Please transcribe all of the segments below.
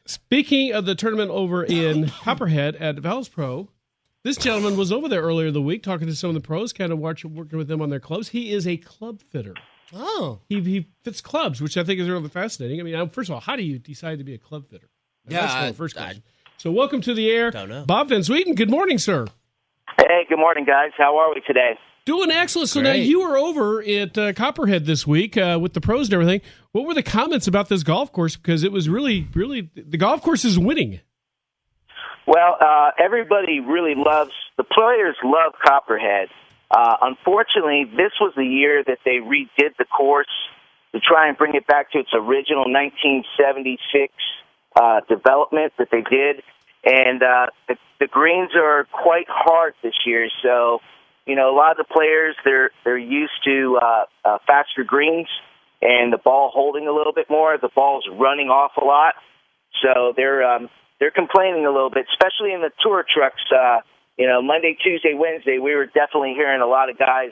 Speaking of the tournament over in Copperhead at Valspar, this gentleman was over there earlier in the week talking to some of the pros, kind of working with them on their clubs. He is a club fitter. Oh. He fits clubs, which I think is really fascinating. I mean, first of all, how do you decide to be a club fitter? That's the first question. So welcome to the air, Bob VanSweden. Good morning, sir. Hey, good morning, guys. How are we today? Doing excellent. So now you were over at Copperhead this week with the pros and everything. What were the comments about this golf course? Because it was really, the golf course is winning. Well, everybody really the players love Copperhead. Unfortunately, this was the year that they redid the course to try and bring it back to its original 1976 development that they did. And the greens are quite hard this year, so a lot of the players they're used to faster greens and the ball holding a little bit more. The ball's running off a lot, so they're complaining a little bit, especially in the tour trucks. Monday, Tuesday, Wednesday, we were definitely hearing a lot of guys,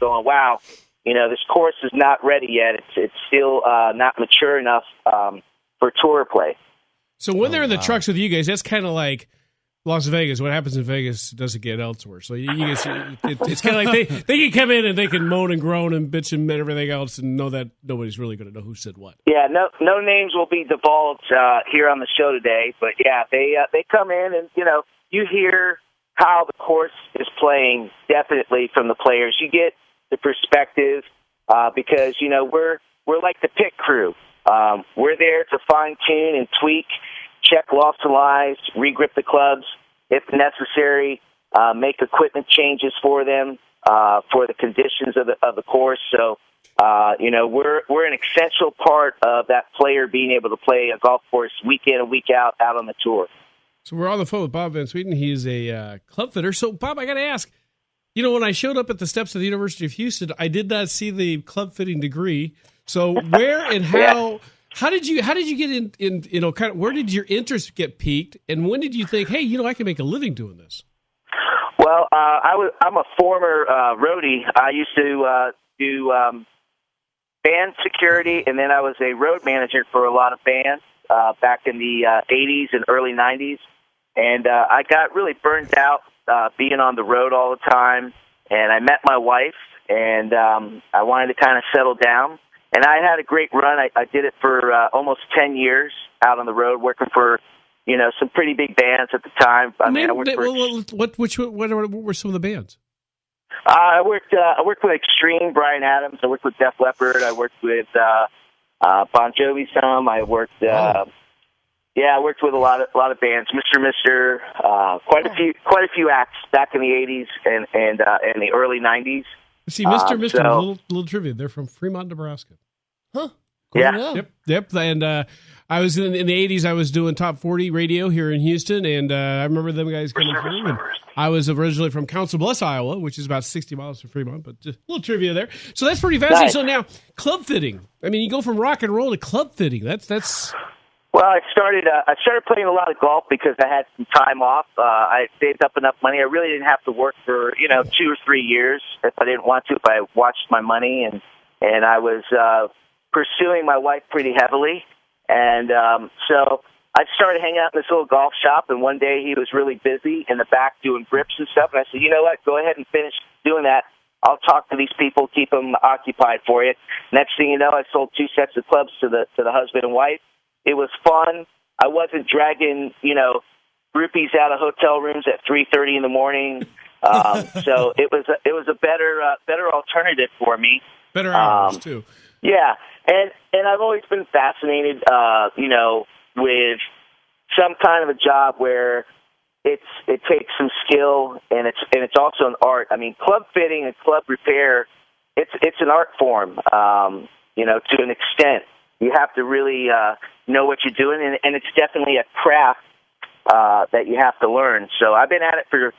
going, "Wow, this course is not ready yet. It's still not mature enough for tour play." So when they're in the trucks with you guys, that's kind of like Las Vegas. What happens in Vegas doesn't get elsewhere. So you guys, it's kind of like they can come in and they can moan and groan and bitch and everything else and know that nobody's really going to know who said what. Yeah, no names will be divulged here on the show today. But, yeah, they come in and, you hear how the course is playing definitely from the players. You get the perspective because, we're like the pit crew. We're there to fine-tune and tweak, check lofts and lies, regrip the clubs if necessary, make equipment changes for them for the conditions of the course. So, we're an essential part of that player being able to play a golf course week in and week out on the tour. So we're on the phone with Bob VanSweden. He's a club fitter. So, Bob, I got to ask, when I showed up at the steps of the University of Houston, I did not see the club fitting degree. So where and how how did you get in kind of where did your interest get piqued, and when did you think, hey, I can make a living doing this? Well, I'm a former roadie. I used to do band security, and then I was a road manager for a lot of bands back in the 80s and early 90s. And I got really burned out being on the road all the time, and I met my wife, and I wanted to kind of settle down. And I had a great run. I did it for almost 10 years out on the road, working for, some pretty big bands at the time. What were some of the bands? I worked with Extreme, Bryan Adams. I worked with Def Leppard. I worked with Bon Jovi some. I worked I worked with a lot of bands. Mr. Quite a few acts back in the 80s and in the early 90s. See, Mr. Little trivia. They're from Fremont, Nebraska. Huh. Cool. Yeah. Yep. And I was in the 80s. I was doing Top 40 radio here in Houston, and I remember them guys coming through. And I was originally from Council Bluffs, Iowa, which is about 60 miles from Fremont, but just a little trivia there. So that's pretty fascinating. Nice. So now, club fitting. I mean, you go from rock and roll to club fitting. That's. Well, I started playing a lot of golf because I had some time off. I saved up enough money. I really didn't have to work for 2 or 3 years if I didn't want to. If I watched my money, and I was pursuing my wife pretty heavily, and so I started hanging out in this little golf shop. And one day he was really busy in the back doing grips and stuff. And I said, "You know what? Go ahead and finish doing that. I'll talk to these people, keep them occupied for you." Next thing you know, I sold 2 sets of clubs to the husband and wife. It was fun. I wasn't dragging, groupies out of hotel rooms at 3:30 in the morning. So it was a better alternative for me. Better hours too. Yeah, and I've always been fascinated, with some kind of a job where it takes some skill and it's also an art. I mean, club fitting and club repair, it's an art form, to an extent. You have to really know what you're doing, and it's definitely a craft that you have to learn. So I've been at it for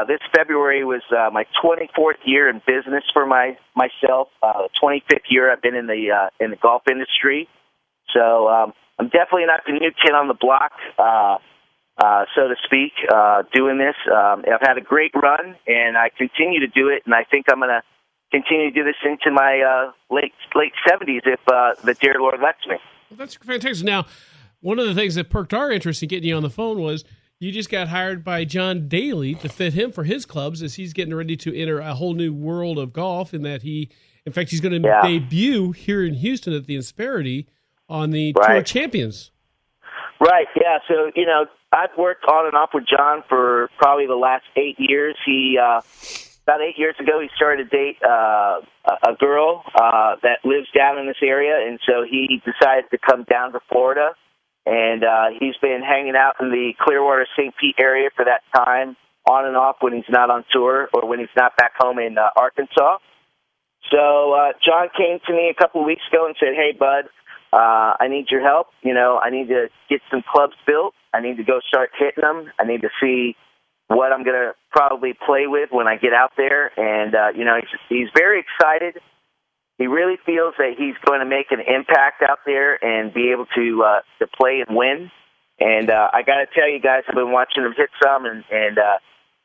this February was my 24th year in business for myself. 25th year I've been in the golf industry. So I'm definitely not the new kid on the block, so to speak, doing this. I've had a great run, and I continue to do it, and I think I'm going to continue to do this into my late 70s if the dear Lord lets me. Well, that's fantastic. Now, one of the things that perked our interest in getting you on the phone was you just got hired by John Daly to fit him for his clubs as he's getting ready to enter a whole new world of golf. In that he's going to debut here in Houston at the Insperity on the Tour of Champions. Right. Yeah. So I've worked on and off with John for probably the last 8 years. He about 8 years ago he started to date a girl that lives down in this area, and so he decided to come down to Florida. And he's been hanging out in the Clearwater, St. Pete area for that time, on and off when he's not on tour or when he's not back home in Arkansas. So John came to me a couple of weeks ago and said, "Hey, bud, I need your help. I need to get some clubs built. I need to go start hitting them. I need to see what I'm going to probably play with when I get out there." And, he's very excited. He really feels that he's going to make an impact out there and be able to play and win. And I got to tell you guys, I've been watching him hit some, and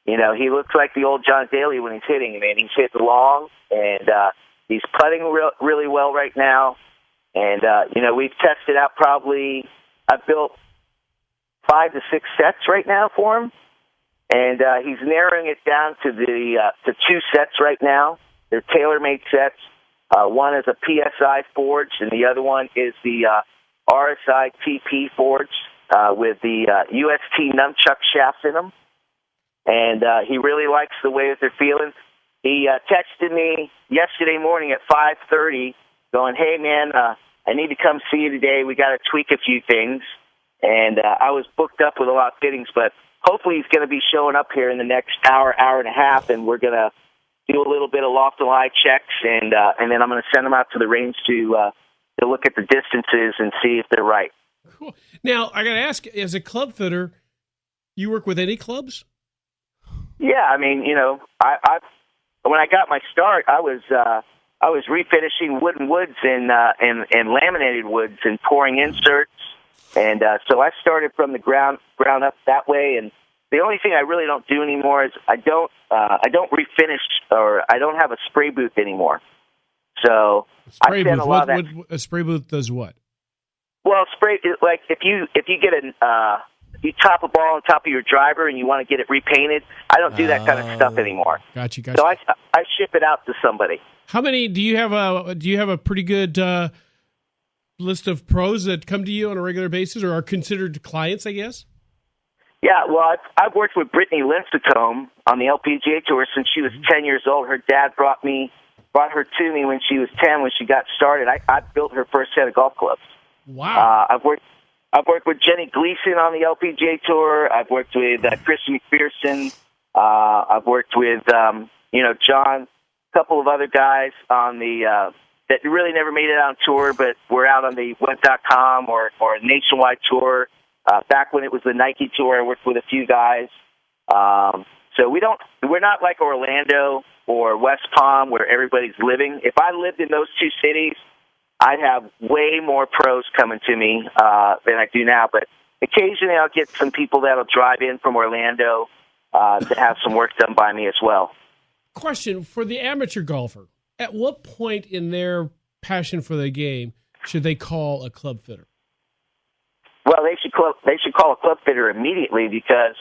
he looks like the old John Daly when he's hitting. Man, he's hitting long, and he's putting really well right now. And we've tested out I've built 5 to 6 sets right now for him, and he's narrowing it down to to 2 sets right now. They're tailor-made sets. One is a PSI forged, and the other one is the RSI TP forged with the UST nunchuck shafts in them. And he really likes the way that they're feeling. He texted me yesterday morning at 5:30 going, "Hey, man, I need to come see you today. We got to tweak a few things." And I was booked up with a lot of fittings, but hopefully he's going to be showing up here in the next hour and a half, and we're going to do a little bit of loft and lie checks, and then I'm going to send them out to the range to look at the distances and see if they're right. Cool. Now, I got to ask, as a club fitter, you work with any clubs? Yeah, I mean, I when I got my start, I was refinishing wooden woods and laminated woods and pouring inserts, and so I started from the ground up that way. And the only thing I really don't do anymore is I don't refinish, or I don't have a spray booth anymore. So I spend a lot of that. A spray booth does what? Well, spray, like if you get you top a ball on top of your driver and you want to get it repainted, I don't do that kind of stuff anymore. Gotcha. So I ship it out to somebody. How many do you have? A pretty good list of pros that come to you on a regular basis or are considered clients, I guess? Yeah, well, I've worked with Brittany Lincecum on the LPGA Tour since she was 10 years old. Her dad brought her to me when she was 10 when she got started. I built her first set of golf clubs. Wow. I've worked with Jenny Gleason on the LPGA Tour. I've worked with Chris McPherson. I've worked with John, a couple of other guys on the that really never made it on tour, but were out on the web.com or nationwide tour. Back when it was the Nike tour, I worked with a few guys. So we're not like Orlando or West Palm where everybody's living. If I lived in those two cities, I'd have way more pros coming to me than I do now. But occasionally I'll get some people that'll drive in from Orlando to have some work done by me as well. Question for the amateur golfer. At what point in their passion for the game should they call a club fitter? Well, they should call a club fitter immediately, because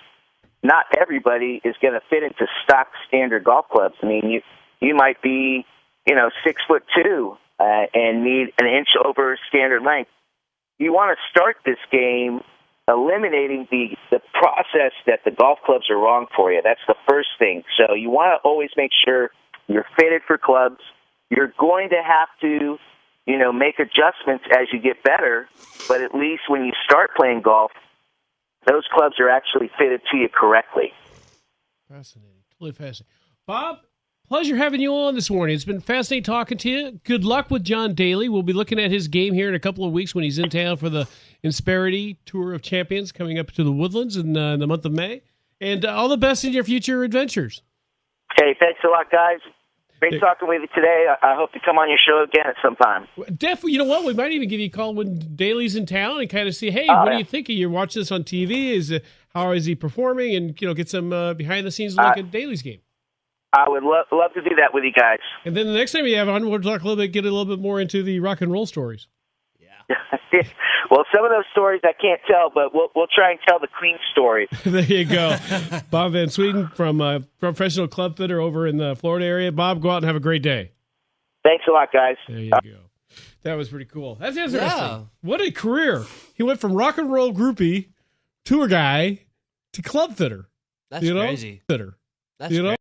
not everybody is going to fit into stock standard golf clubs. I mean, you might be 6'2" and need an inch over standard length. You want to start this game eliminating the process that the golf clubs are wrong for you. That's the first thing. So you want to always make sure you're fitted for clubs. You're going to have to make adjustments as you get better, but at least when you start playing golf, those clubs are actually fitted to you correctly. Fascinating. Totally fascinating. Bob, pleasure having you on this morning. It's been fascinating talking to you. Good luck with John Daly. We'll be looking at his game here in a couple of weeks when he's in town for the Insperity Tour of Champions coming up to the Woodlands in the month of May. And all the best in your future adventures. Hey, thanks a lot, guys. Great talking with you today. I hope to come on your show again at some time. Definitely. You know what? We might even give you a call when Daly's in town and kind of see, hey, what do you think? You watch this on TV? How is he performing? And get some behind-the-scenes look at Daly's game. I would love to do that with you guys. And then the next time you have on, we'll talk get a little bit more into the rock and roll stories. Well, some of those stories I can't tell, but we'll try and tell the clean stories. There you go. Bob VanSweden from Professional Club Fitter over in the Florida area. Bob, go out and have a great day. Thanks a lot, guys. There you go. That was pretty cool. That's interesting. Yeah. What a career. He went from rock and roll groupie, tour guy, to club fitter. That's crazy. Fitter. That's crazy.